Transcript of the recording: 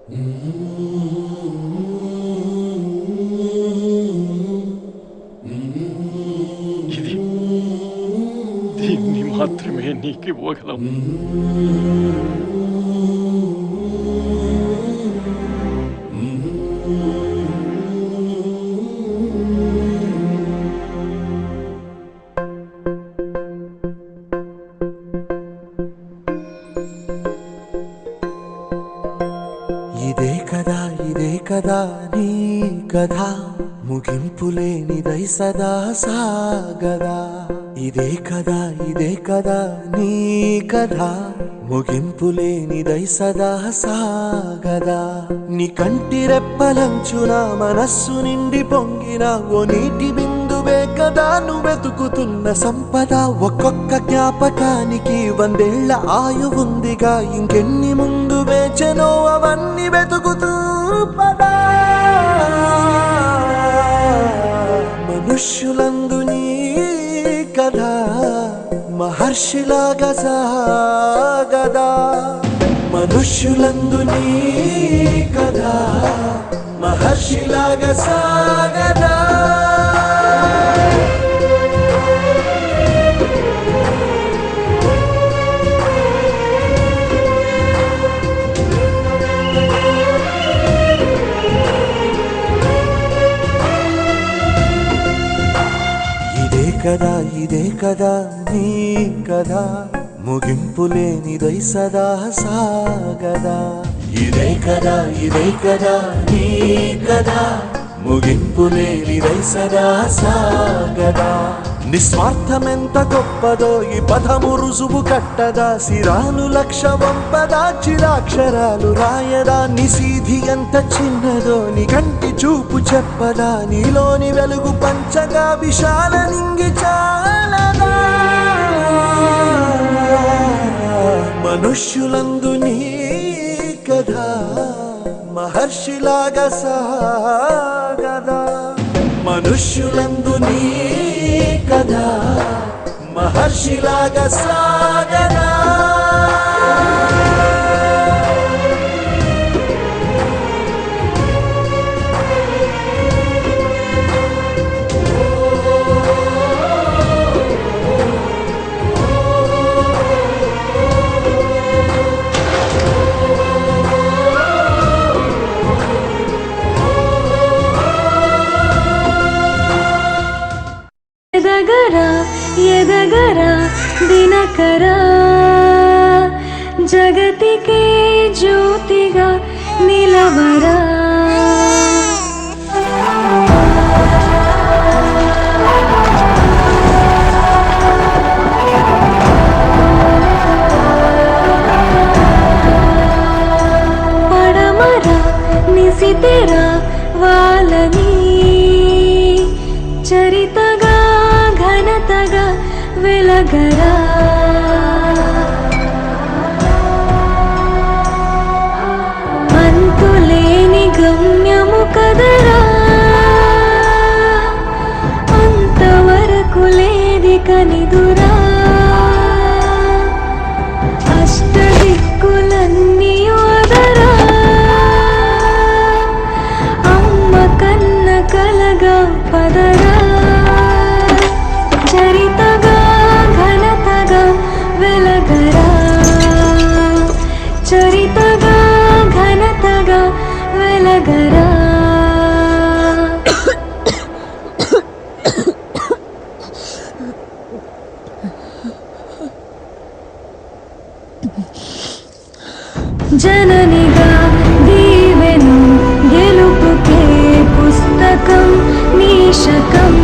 ఇది దీన్ని మాత్రమే నీకు ఇవ్వగలం. ఇదే కదా నీ కథ, ముగింపులేనిదై సదా సాగదా. ఇదే కదా నీ కథ, ముగింపులేనిదై సదా సాగదా. నీ కంటి రెప్పలంచున మనస్సు నిండి పొంగిన ఓ నీటి బిందువే కదా నువ్వెతుకుతున్న సంపద. ఒక్కొక్క జ్ఞాపకానికి 100 ఏళ్ల ఆయువుందిగా, ఇంకెన్ని ముందు వేచనో అవన్నీ వెతుకుతూ పదా. మనుష్యులందు నీ కథ మహర్షిలాగా సాగదా. మనుష్యులందు నీ కథ మహర్షిలాగా సాగదా. ఇదే కదా నీ కథ, ముగింపులేనిదై సదా సాగదా. ఇదే కదా నీ కథ, ముగింపులేనిదై సదా సాగదా. నిస్వార్థమెంత గొప్పదో ఈ పదము రుజువు కట్టదా. సిరాలు లక్ష వంపదా, చిరాక్షరాలు రాయదా. నిశీధి ఎంత చిన్నదో నీ కంటి చూపు చెప్పదా. నీలోని వెలుగు పంచగా విశాల నింగి చాలదా. మనుష్యులందు నీ కథ మహర్షిలాగా సాగదా. మనుష్యులందు నీ కథ మహర్షిలాగా సాగదా. ఎదగరా దినకరా, జగతికే జ్యోతిగా నిలవరా. పడమరా నిశితెరా వాళ్ళని, చరితగా ఘనతగా వెలగరా. అంతులేని గమ్యము కదరా, అంతవరకు లేది కనిదురా. అష్టదిక్కులన్నీ వదరా, అమ్మ కన్న కలగా పదరా. చరితగా ఘనతగా వెలగరా, చరితగా ఘనతగా వెలగరా. జననిగా దీవెను గెలుపుకే పుస్తకం నీ శకం.